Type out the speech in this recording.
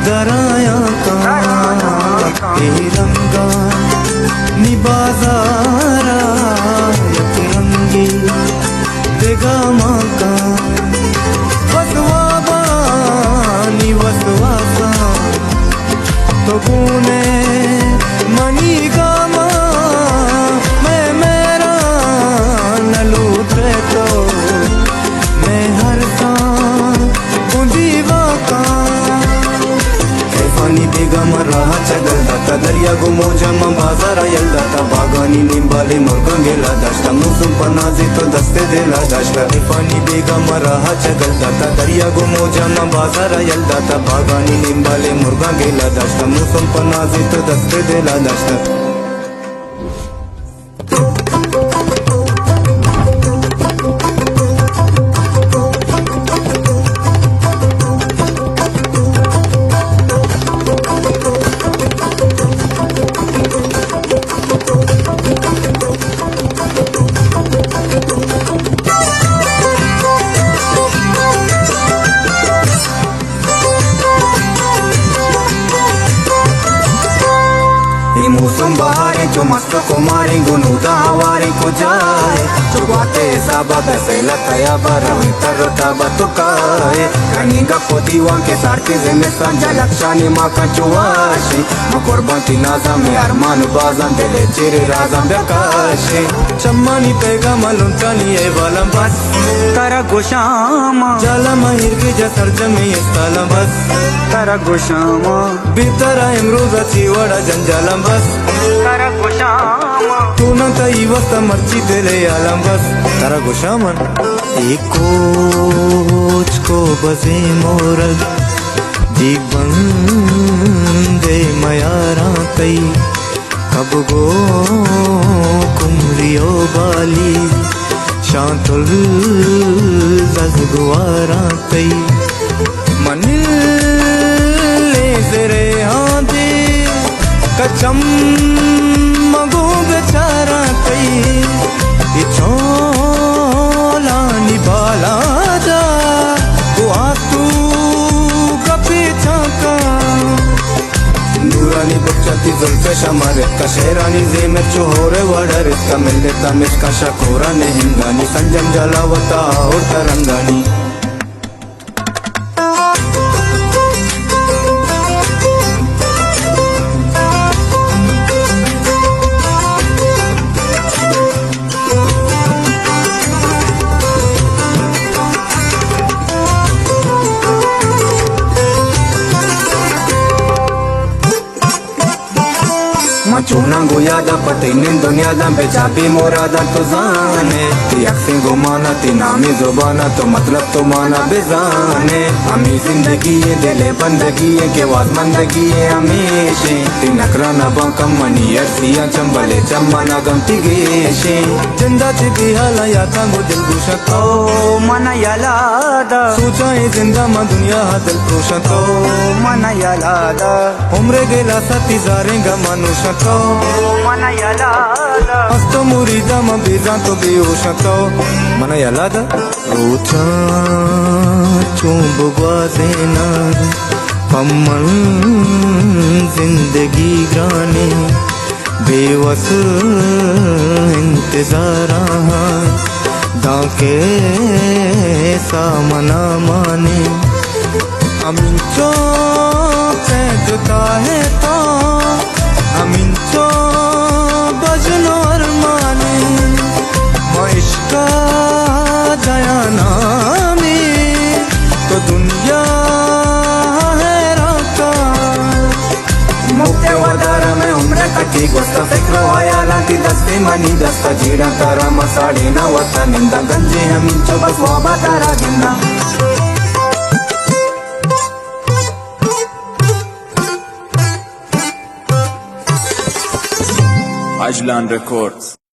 दराया का तिरंगा निबाजारा तिरंगी देगा माँ का वसवाबा निवसवासा तो गुने मनी गामा मैं मेरा नलूद्रे तो मैं हर फनी बेगम रहा चगलदाता दर्या गुमोजम बाजारा यल्दाता बागानी निंबाले मुर्गंगेला दाश्ता मुसुम पनाजे तो दस्ते देला दाश्ता फनी बेगम रहा चगलदाता दर्या गुमोजम बाजारा यल्दाता बागानी निंबाले मुर्गंगेला दाश्ता मुसुम पनाजे तो दस्ते देला दाश्ता मौसम बहारे जो मस्त को मारे गुनूदा हवारे को जाए चुबाते साबा दसेला तया बरवे तरता बतुकाए कनीगा को दीवान के सारते जिम्मे संजा लक्षानी माँ का चुवाशी मकुरबाती नाजा में अरमान बाजान दिले चिरे राजान बेकाशे चम्मानी पेगा मलुन कानी ए वालम बस तारा गोशामा जाला महिर के जसर जमी इस्तालम बस तारा गोशामा बितरा इमरोजा चीवड़ा जंजालम बस तारा गोशामा तू न तई वक्त मर्ची दिले आलम बस तारा गोशामन एक कोच को बजे मोरग दीप बंदे मयारा तई कब गो कुमरियो बाली शांतुल जगवारा तई मनिल ले जरे हादे कचम मगो बेचारा तई चोला निबाला दा वो आतू कपी छाका नूरानी बच्चाती जुल्फे शमारे का शेरानी ज़ेमर चोहरे वडर का मिले तमिश का शकोरा नेहिंगानी संजम जलावता और तरंगानी चूना गोयादा पते निन दुनियादा बेचाबी मोरादा तो जाने ती अक्सें गुमाना ती नामी जुबाना तो मतलब तो माना बेजाने हमी जिंदगी ये दिले बंदगी ये के वाज मंदगी ये हमेशे ती नकराना बाकम मनी अर्सिया चंबले चम्माना गमती गेशे जिंदा ची बिहाला या तांगो दिल गुशतो मना यालादा सोचाए जिंदा मा दुनिया दिल क्रोशतो मना यालादा उम्र गेला सती जारेंगा मनुष्यतो mana yalada asto murida ma biza to beoshato mana yalada rocha chumb gwazena pamman zindagi grane Bewas इंतजारा दाके सामना माने अमीन चो पे जुता है तो अमीन चो बजनो अरमाने इश्का दयाना में तो दुनिया है राका मुक्ते वदारा में उम्र कटी गोस्ता फिक्र वायाला ती दस्ते मनी दस्ता जीड़ा तारा मसाड़ी ना वता निंदा गंजे अमीन चो बस वाबा तारा गिंदा Ajlan Records.